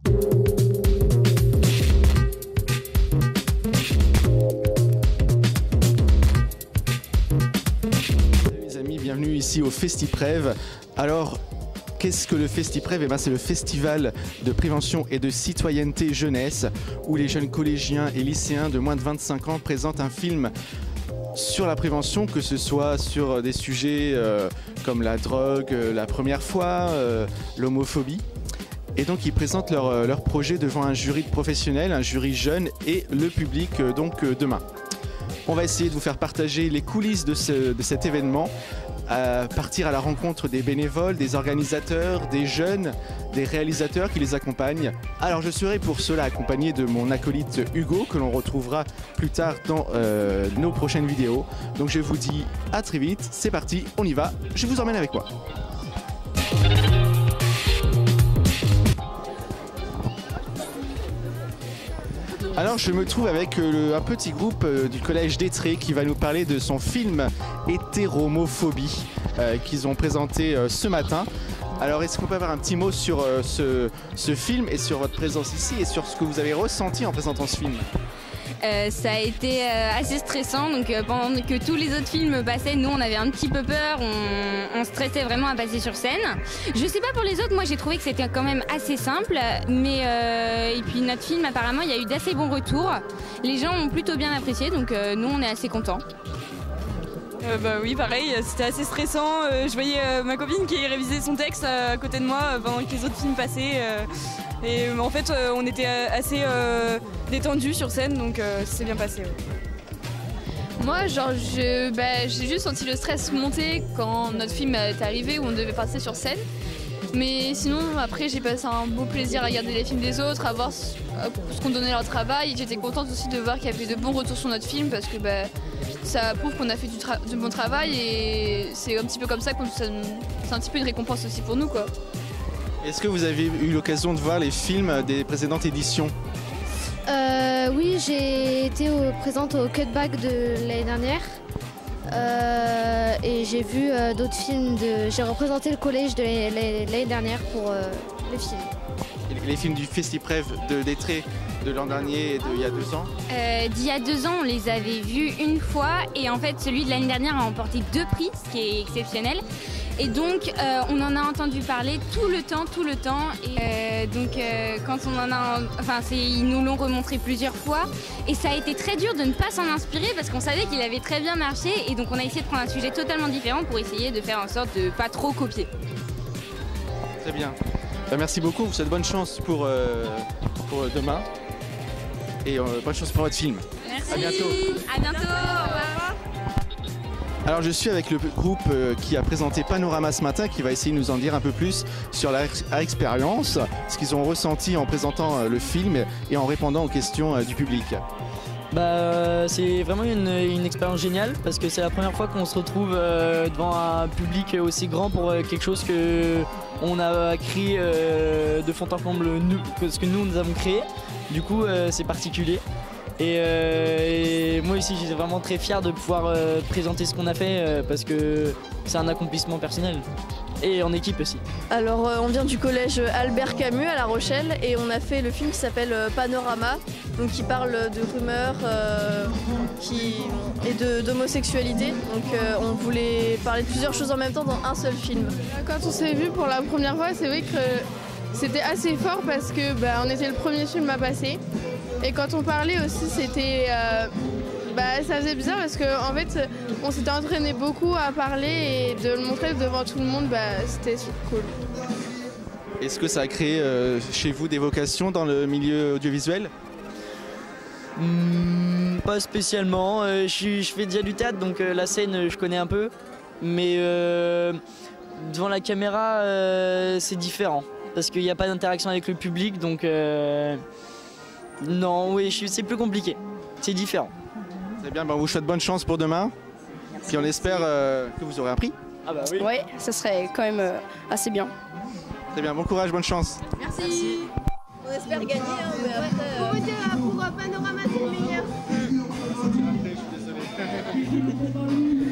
Les amis, bienvenue ici au FestiPrev. Alors, qu'est-ce que le FestiPrev? Eh ben, c'est le festival de prévention et de citoyenneté jeunesse où les jeunes collégiens et lycéens de moins de 25 ans présentent un film sur la prévention, que ce soit sur des sujets comme la drogue, la première fois, l'homophobie. Et donc ils présentent leur projet devant un jury de professionnels, un jury jeune et le public demain. On va essayer de vous faire partager les coulisses de cet événement, partir à la rencontre des bénévoles, des organisateurs, des jeunes, des réalisateurs qui les accompagnent. Alors je serai pour cela accompagné de mon acolyte Hugo, que l'on retrouvera plus tard dans nos prochaines vidéos. Donc je vous dis à très vite, c'est parti, on y va, je vous emmène avec moi. Alors je me trouve avec un petit groupe du collège d'Étré qui va nous parler de son film Hétéromophobie qu'ils ont présenté ce matin. Alors est-ce qu'on peut avoir un petit mot sur ce film et sur votre présence ici et sur ce que vous avez ressenti en présentant ce film? Ça a été assez stressant, donc pendant que tous les autres films passaient, nous on avait un petit peu peur, on stressait vraiment à passer sur scène. Je sais pas pour les autres, moi j'ai trouvé que c'était quand même assez simple, mais et puis notre film apparemment il y a eu d'assez bons retours, les gens ont plutôt bien apprécié, donc nous on est assez contents. Bah oui, pareil, c'était assez stressant. Je voyais ma copine qui révisait son texte à côté de moi pendant que les autres films passaient. Et en fait, on était assez détendus sur scène, donc c'est bien passé. Ouais. Moi, genre, j'ai juste senti le stress monter quand notre film est arrivé, où on devait passer sur scène. Mais sinon, après, j'ai passé un beau plaisir à regarder les films des autres, à voir ce qu'on donnait leur travail. J'étais contente aussi de voir qu'il y avait de bons retours sur notre film, parce que ça prouve qu'on a fait du bon travail et c'est un petit peu comme ça c'est un petit peu une récompense aussi pour nous, quoi. Est-ce que vous avez eu l'occasion de voir les films des précédentes éditions? Oui, j'ai été présente au Cutback de l'année dernière et j'ai vu d'autres films. J'ai représenté le collège de l'année dernière pour les films. Les films du FestiPrev d'Étré de l'an dernier et d'il y a 2 ans? D'il y a 2 ans, on les avait vus une fois et en fait celui de l'année dernière a remporté 2 prix, ce qui est exceptionnel. Et donc on en a entendu parler tout le temps. Et quand on en a, ils nous l'ont remontré plusieurs fois. Et ça a été très dur de ne pas s'en inspirer parce qu'on savait qu'il avait très bien marché. Et donc on a essayé de prendre un sujet totalement différent pour essayer de faire en sorte de pas trop copier. Très bien. Merci beaucoup, vous souhaite bonne chance pour demain. Et bonne chance pour votre film. Merci. À bientôt. À bientôt. Au revoir. Alors je suis avec le groupe qui a présenté Panorama ce matin, qui va essayer de nous en dire un peu plus sur leur expérience, ce qu'ils ont ressenti en présentant le film et en répondant aux questions du public. C'est vraiment une expérience géniale parce que c'est la première fois qu'on se retrouve devant un public aussi grand pour quelque chose que on a créé de fond en comble, ce que nous avons créé. Du coup c'est particulier. Et moi aussi j'étais vraiment très fier de pouvoir présenter ce qu'on a fait parce que c'est un accomplissement personnel et en équipe aussi. Alors on vient du collège Albert Camus à La Rochelle et on a fait le film qui s'appelle Panorama, donc qui parle de rumeurs et d'homosexualité. Donc on voulait parler de plusieurs choses en même temps dans un seul film. Quand on s'est vu pour la première fois, c'est vrai que c'était assez fort parce que on était le premier film à passer. Et quand on parlait aussi, c'était, ça faisait bizarre parce qu'en fait, on s'était entraîné beaucoup à parler et de le montrer devant tout le monde, c'était cool. Est-ce que ça a créé chez vous des vocations dans le milieu audiovisuel? Pas spécialement. Je fais déjà du théâtre, donc la scène, je connais un peu. Mais devant la caméra, c'est différent. Parce qu'il n'y a pas d'interaction avec le public, donc... Non, oui, c'est plus compliqué. C'est différent. Très bien, on vous souhaite bonne chance pour demain. Merci. Puis on espère que vous aurez un prix. Ah bah oui. Ouais, ça serait quand même assez bien. Très bien, bon courage, bonne chance. Merci. On espère gagner, mais après... Pour voter pour Panorama, c'est le meilleur. Je suis désolé.